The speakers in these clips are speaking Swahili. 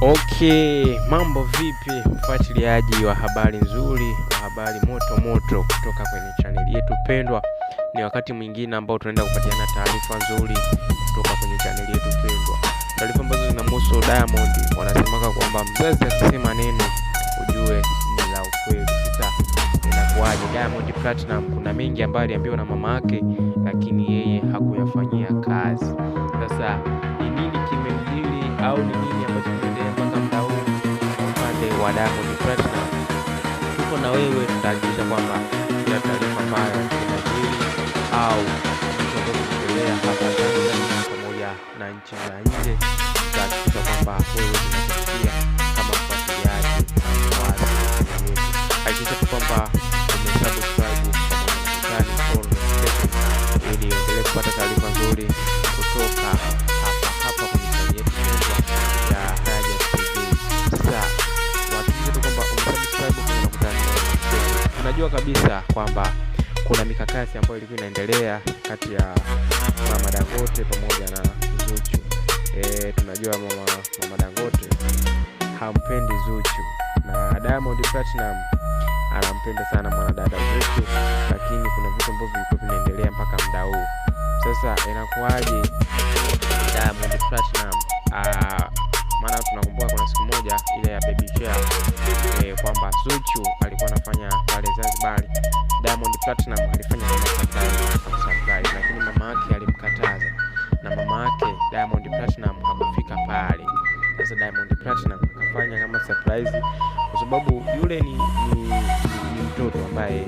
Okay, mambo vipi mfuatiliaji wa habari nzuri, wa habari moto kutoka kwenye channel yetu pendwa. Ni wakati mwingine ambao tunaenda kupatiana taarifa nzuri kutoka kwenye channel yetu pendwa. Taarifa ambazo zinamhusu Diamond, wanasemaka kwamba mzazi akisema neno ujue ni la ukweli. Sasa inakuwaje? Diamond Platinum kuna mengi ambayo aliambiwa na mama yake, lakini yeye hakuyafanyia kazi. Sasa ni nini kimemdili au ni nini ambacho wa Diamond Platinum? Tuko na wewe, tutahakikisha kwamba kila taarifa ambayo inajiri au inaendelea hapa Tanzania pamoja na nchi za nje, tutahakikisha kwamba wewe unafikia kama mfuatiliaji wa yetu. Hakikisha tu kwamba umesubscribe ili uendelee kupata taarifa nzuri kutoka hapa kwenye channel yetu ya Raja TV. Sasa tunajua kabisa kwamba kuna mikakati ambayo ilikuwa inaendelea kati ya Mama Dangote pamoja na Zuchu. Tunajua mama Dangote hampendi Zuchu na Diamond Platinum anampenda sana mwanadada Zuchu, lakini kuna vitu ambavyo vilikuwa vinaendelea mpaka muda huu. Sasa inakuwaje Diamond Platinum? Maana tunakumbuka kuna siku moja ile ya baby shower kwamba Zuchu alikuwa anafanya pale Zanzibar, Diamond Platinum alifanya kama surprise, lakini mama yake alimkataza na mama yake Diamond Platinum hakufika pale. Sasa Diamond Platinum akafanya kama surprise kwa sababu yule ni mtoto ambaye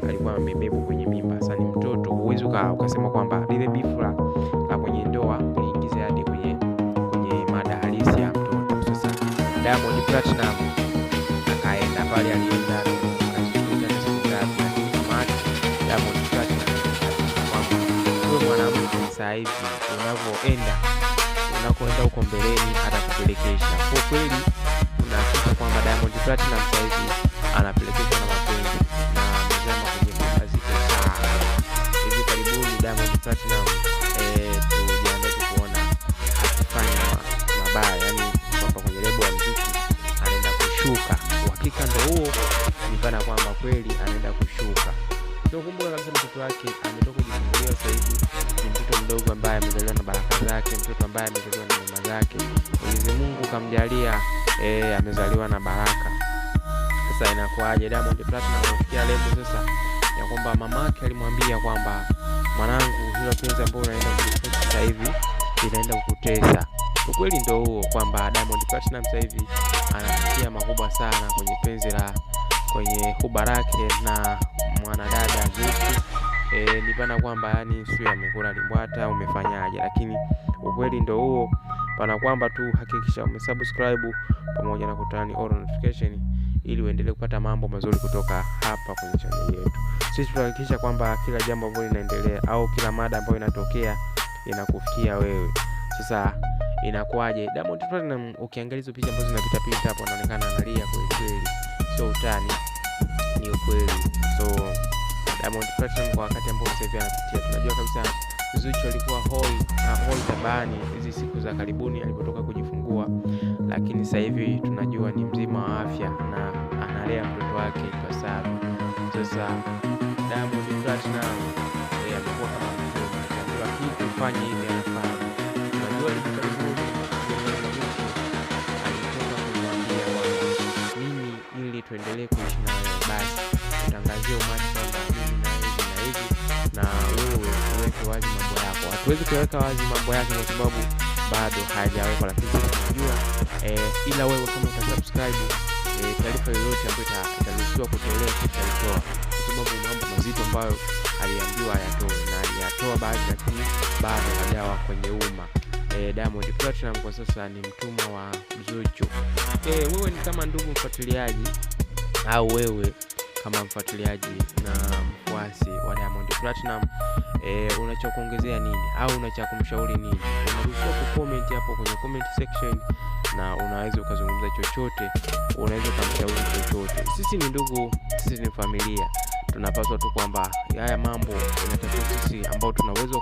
alikuwa amebebwa kwenye mimba. Sasa ni mtoto, huwezi ukasema kwamba lile bifu la kwenye ndoa kuingiza hadi kwenye mada halisi ya mtoto. Sasa Diamond Platinum akaenda pale, alienda akazungumza na sikutabu na mama Diamond Platinum kwamba wewe mwanamke sasa hivi unakoenda huko mbeleni atakupelekesha. Kwa kweli unahakika kwamba Diamond Platinum sasa hivi anapelekeshwa na mapenzi na mzama kwenye mambo zito sana. Hivi karibuni Diamond Platinum tujiandae kuona akifanya mabaya, yani kwamba kwenye lebo ya muziki anaenda kushuka. Uhakika ndio huo, ni kana kwamba kweli anaenda kushuka. Ndio kumbuka kabisa mtoto wake ametoka kujifungulia sasa hivi, ni mtoto mdogo ambaye amezaliwa na baraka zake, mtoto ambaye amezaliwa na mama zake. Mwenyezi Mungu kamjalia amezaliwa na baraka. Sasa inakuaje Diamond Platinum anafikia level sasa ya kwamba mamake alimwambia kwamba mwanangu, hilo penzi ambalo unaenda kulifuata sasa hivi inaenda kukutesa. Ukweli ndio huo kwamba Diamond Platinum sasa hivi anafikia makubwa sana kwenye penzi kwenye huba lake na mwanadada Zuchu. Ni pana kwamba yani sio amekula limbwata umefanyaje, lakini ukweli ndio huo pana kwamba tu hakikisha umesubscribe pamoja na kutani all notification ili uendelee kupata mambo mazuri kutoka hapa kwenye channel yetu. Sisi tunahakikisha kwamba kila jambo ambalo linaendelea au kila mada ambayo inatokea inakufikia wewe. Sasa inakuaje Diamond Platinum? Ukiangalia hizo picha ambazo zinapita hapo anaonekana analia kweli, so utani ni ukweli. So Diamond Platinum kwa wakati ambao sasa hivi anapitia, tunajua kabisa Zuchu alikuwa hoi tabani hizi siku za karibuni alipotoka kujifungua, lakini sasa hivi tunajua ni mzima wa afya na analea mtoto wake ipasavyo. Sasa Diamond Platinum amekuwa kama mtoto, anajua kitu kufanya hivi anafanya. Tunajua hivi karibuni alitoka kumwambia kwamba mimi ili tuendelee kuishi na wewe, basi tutangazia umati kwamba mimi na hivi na wewe uweke wazi mambo yako. Hatuwezi kuweka wazi mambo yake kwa sababu bado hajawekwa, lakini tunajua ila wewe kama utasubscribe taarifa yoyote ambayo itaruhusiwa kutolewa tutaitoa, kwa sababu mambo mazito ambayo aliambiwa ayatoe na aliyatoa baadhi, lakini bado hajawa kwenye umma. Diamond Platinum kwa sasa ni mtumwa wa Zuchu. Wewe ni kama ndugu mfuatiliaji au wewe kama mfuatiliaji na mfuasi wa Diamond Platinum, unachokuongezea nini au unachakumshauri nini? Unaruhusiwa kucomment hapo kwenye comment section na unaweza ukazungumza chochote, unaweza kumshauri chochote. Sisi ni ndugu, sisi ni familia. Tunapaswa tu kwamba haya mambo inatakiwa sisi ambao tunaweza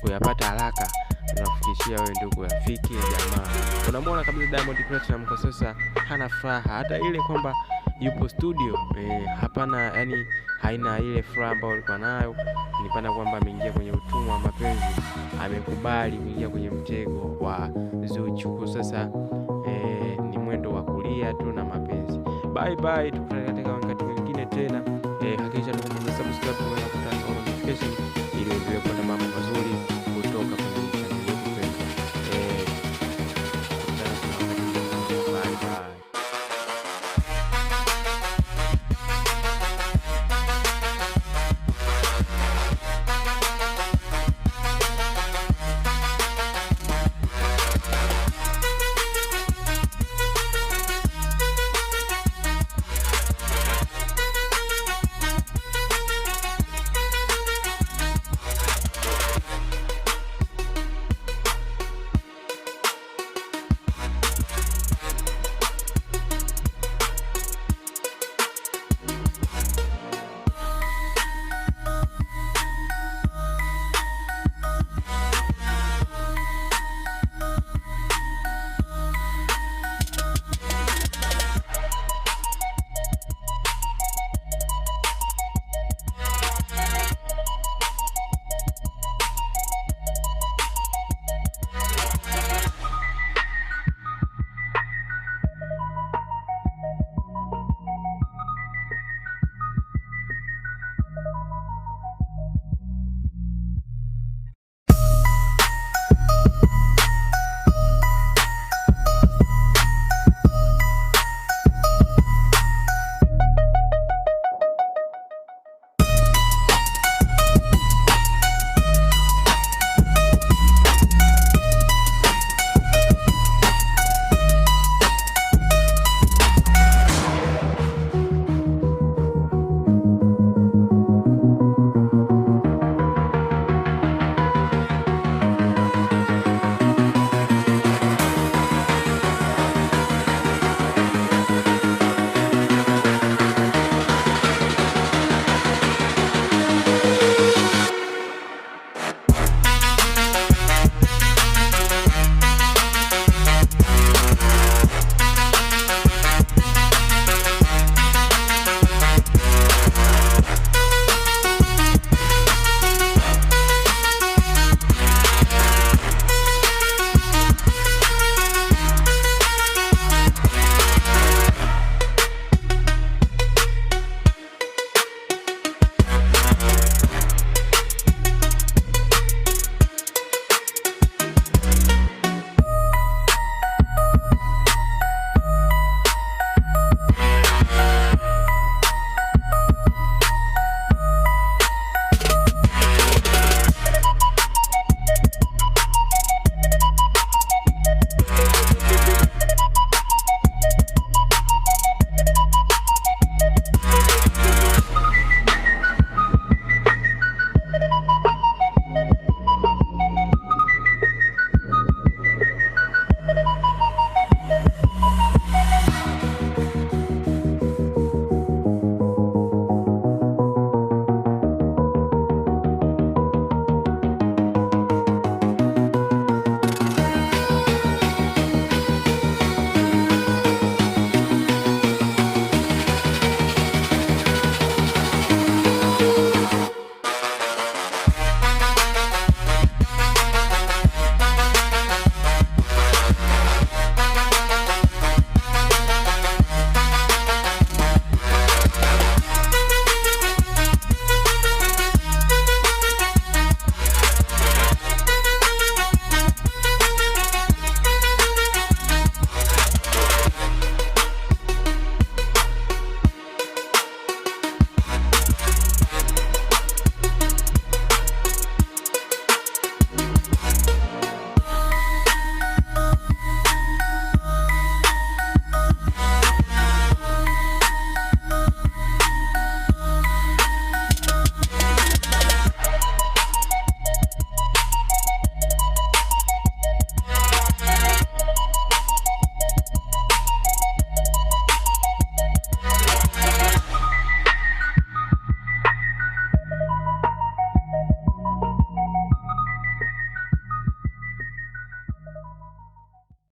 kuyapata haraka tunafikishia wewe ndugu rafiki jamaa. Unamwona kabisa Diamond Platnumz kwa sasa hana furaha hata ile kwamba yupo studio, hapana, yani haina ile furaha ambayo alikuwa nayo. Ni pana kwamba ameingia kwenye utumwa wa mapenzi, amekubali kuingia kwenye mtego wa Zuchu. Kwa sasa ni mwendo wa kulia tu na mapenzi. Bye bye, tukutane katika wakati mwingine tena. Hakikisha subscribe na kupata notification ili uendelee kupata mambo mazuri